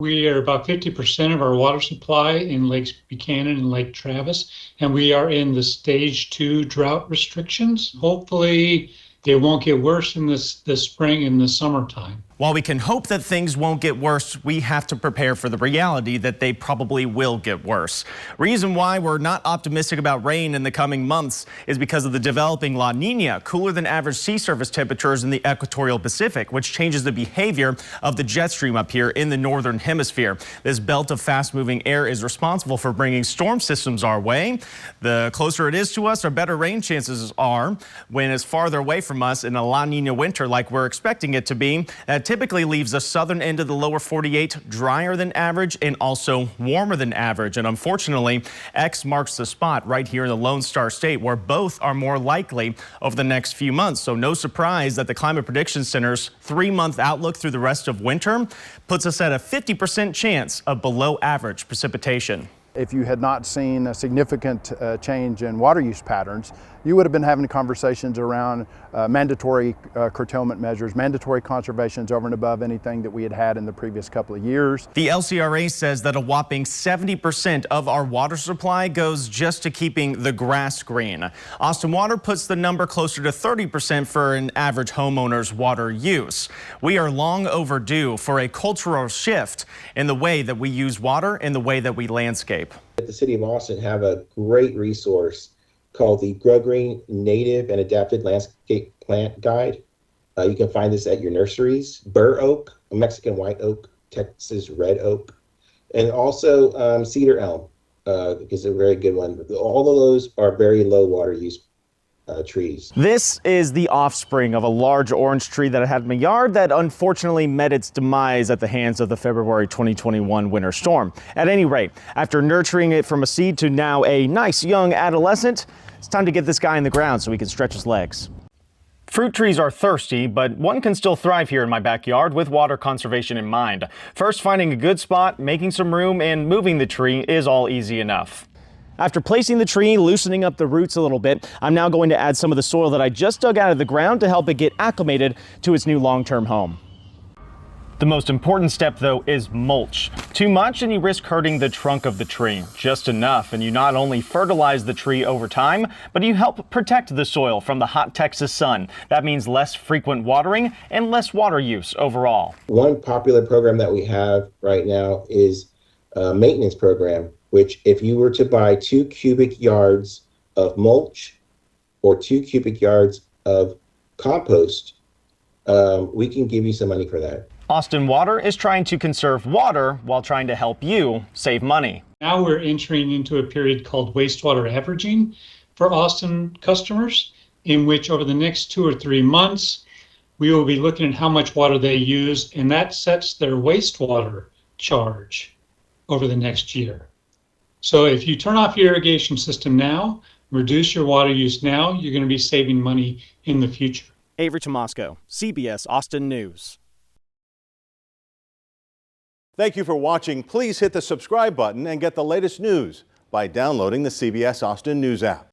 We are about 50% of our water supply in Lakes Buchanan and Lake Travis, and we are in the stage 2 drought restrictions. Hopefully, they won't get worse in the spring and the summertime. While we can hope that things won't get worse, we have to prepare for the reality that they probably will get worse. Reason why we're not optimistic about rain in the coming months is because of the developing La Nina, cooler than average sea surface temperatures in the equatorial Pacific, which changes the behavior of the jet stream up here in the northern hemisphere. This belt of fast moving air is responsible for bringing storm systems our way. The closer it is to us, our better rain chances are. When it's farther away from us in a La Nina winter like we're expecting it to be, that typically leaves the southern end of the lower 48 drier than average and also warmer than average. And unfortunately, X marks the spot right here in the Lone Star State where both are more likely over the next few months. So no surprise that the Climate Prediction Center's 3-month outlook through the rest of winter puts us at a 50% chance of below average precipitation. If you had not seen a significant change in water use patterns, you would have been having conversations around mandatory curtailment measures, mandatory conservations over and above anything that we had had in the previous couple of years. The LCRA says that a whopping 70% of our water supply goes just to keeping the grass green. Austin Water puts the number closer to 30% for an average homeowner's water use. We are long overdue for a cultural shift in the way that we use water and the way that we landscape. The City of Austin have a great resource called the Grow Green Native and Adapted Landscape Plant Guide. You can find this at your nurseries. Bur oak, Mexican white oak, Texas red oak, and also cedar elm is a very good one. All of those are very low water use trees. This is the offspring of a large orange tree that I had in my yard that unfortunately met its demise at the hands of the February 2021 winter storm. At any rate, after nurturing it from a seed to now a nice young adolescent, it's time to get this guy in the ground so he can stretch his legs. Fruit trees are thirsty, but one can still thrive here in my backyard with water conservation in mind. First, finding a good spot, making some room, and moving the tree is all easy enough. After placing the tree, loosening up the roots a little bit, I'm now going to add some of the soil that I just dug out of the ground to help it get acclimated to its new long-term home. The most important step, though, is mulch. Too much and you risk hurting the trunk of the tree. Just enough and you not only fertilize the tree over time, but you help protect the soil from the hot Texas sun. That means less frequent watering and less water use overall. One popular program that we have right now is a maintenance program, which if you were to buy 2 cubic yards of mulch or 2 cubic yards of compost, we can give you some money for that. Austin Water is trying to conserve water while trying to help you save money. Now we're entering into a period called wastewater averaging for Austin customers, in which over the next 2 or 3 months, we will be looking at how much water they use, and that sets their wastewater charge over the next year. So if you turn off your irrigation system now, reduce your water use now, you're going to be saving money in the future. Avery Tomasco, CBS Austin News. Thank you for watching. Please hit the subscribe button and get the latest news by downloading the CBS Austin News app.